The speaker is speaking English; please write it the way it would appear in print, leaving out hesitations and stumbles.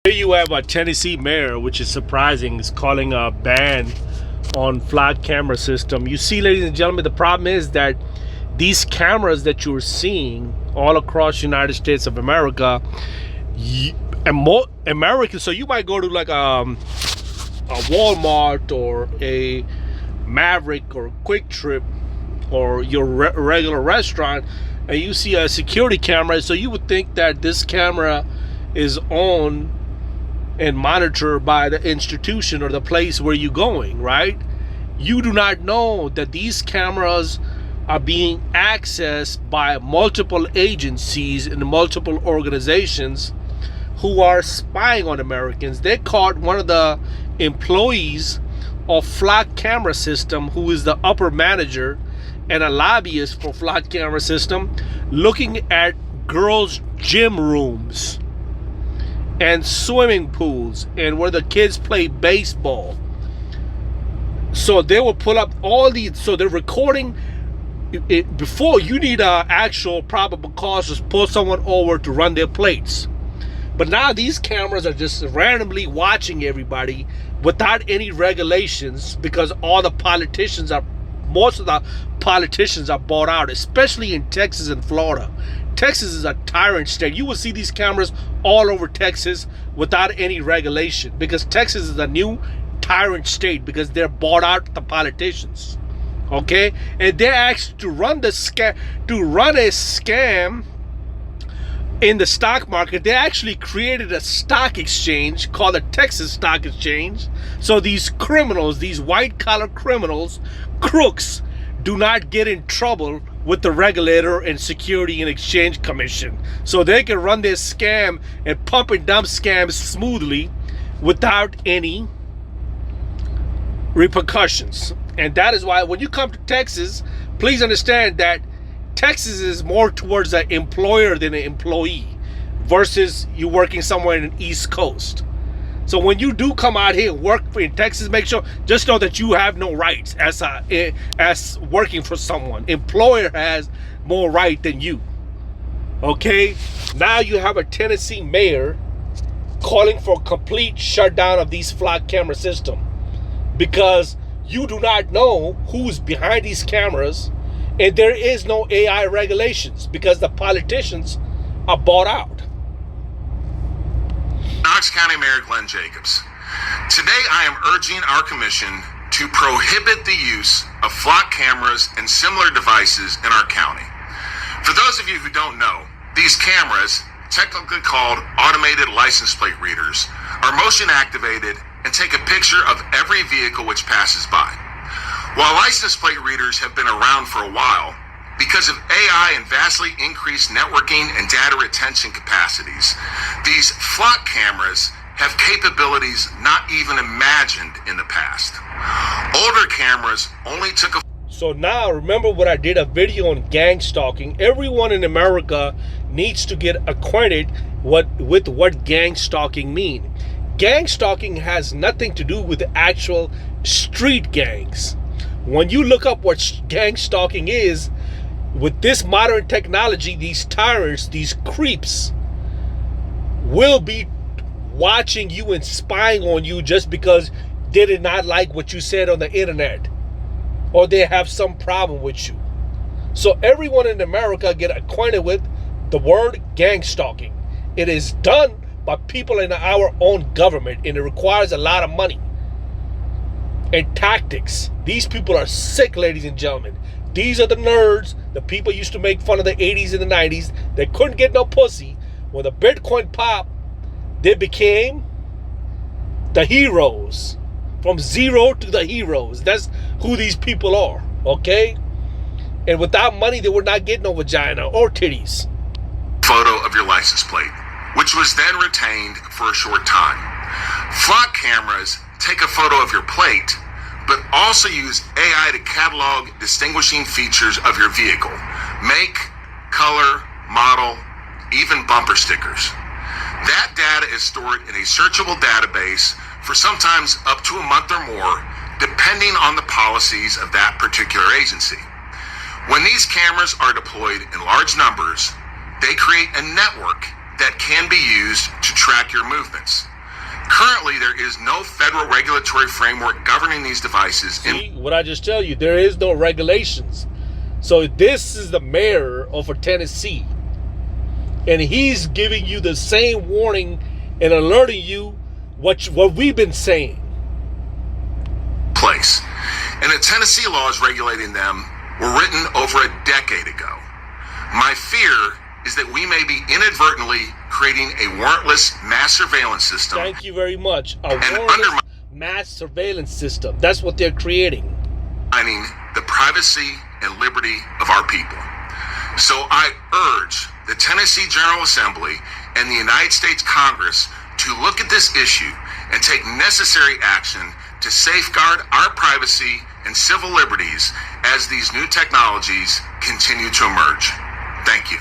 Here you have a Tennessee mayor, which is surprising, is calling a ban on flood camera system. You see, ladies and gentlemen, the problem is that these cameras that you're seeing all across the United States of America, and more Americans, so you might go to like a Walmart or a Maverick or Quick Trip or your regular restaurant, and you see a security camera, so you would think that this camera is on and monitored by the institution or the place where you're going, right? You do not know that these cameras are being accessed by multiple agencies and multiple organizations who are spying on Americans. They caught one of the employees of Flock Camera System, who is the upper manager and a lobbyist for Flock Camera System, looking at girls' gym rooms and swimming pools and where the kids play baseball. So they will pull up all these, so they're recording it before you need an actual probable cause to pull someone over to run their plates. But now these cameras are just randomly watching everybody without any regulations, because all the politicians are, most of the politicians are bought out, especially in Texas and Florida. Texas is a tyrant state. You will see these cameras all over Texas without any regulation, because Texas is a new tyrant state because they're bought out the politicians. Okay, and they're asked to run a scam in the stock market. They actually created a stock exchange called the Texas Stock Exchange. So these criminals, these white collar criminals, crooks, do not get in trouble with the regulator and Security and Exchange Commission. So they can run their scam and pump and dump scams smoothly without any repercussions. And that is why when you come to Texas, please understand that Texas is more towards an employer than an employee, versus you working somewhere in the East Coast. So when you do come out here and work in Texas, make sure, just know that you have no rights as working for someone. Employer has more right than you. Okay? Now you have a Tennessee mayor calling for a complete shutdown of these flock camera system, because you do not know who's behind these cameras, and there is no AI regulations because the politicians are bought out. Knox County Mayor Glenn Jacobs. Today I am urging our commission to prohibit the use of flock cameras and similar devices in our county. For those of you who don't know, these cameras, technically called automated license plate readers, are motion activated and take a picture of every vehicle which passes by. While license plate readers have been around for a while, because of AI and vastly increased networking and data retention capacities, these flock cameras have capabilities not even imagined in the past. Older cameras only took a... So now, remember what I did a video on gang stalking. Everyone in America needs to get acquainted with what gang stalking means. Gang stalking has nothing to do with the actual street gangs. When you look up what gang stalking is, with this modern technology, these tyrants, these creeps, will be watching you and spying on you just because they did not like what you said on the internet, or they have some problem with you. So everyone in America get acquainted with the word gang stalking. It is done by people in our own government, and it requires a lot of money and tactics. These people are sick, ladies and gentlemen. These are the nerds, the people used to make fun of the 80s and the 90s. They couldn't get no pussy. When the Bitcoin popped, they became the heroes. From zero to the heroes. That's who these people are, okay? And without money, they would not get no vagina or titties. Photo of your license plate, which was then retained for a short time. Flock cameras take a photo of your plate, but also use AI to catalog distinguishing features of your vehicle: make, color, model, even bumper stickers. That data is stored in a searchable database for sometimes up to a month or more, depending on the policies of that particular agency. When these cameras are deployed in large numbers, they create a network that can be used to track your movements. Currently, there is no federal regulatory framework governing these devices. See, what I just tell you, there is no regulations. So this is the mayor of Tennessee, and he's giving you the same warning and alerting you what we've been saying. Place. And the Tennessee laws regulating them were written over a decade ago. My fear is that we may be inadvertently creating a warrantless mass surveillance system. Thank you very much. A warrantless mass surveillance system. That's what they're creating. Undermining the privacy and liberty of our people. So I urge the Tennessee General Assembly and the United States Congress to look at this issue and take necessary action to safeguard our privacy and civil liberties as these new technologies continue to emerge. Thank you.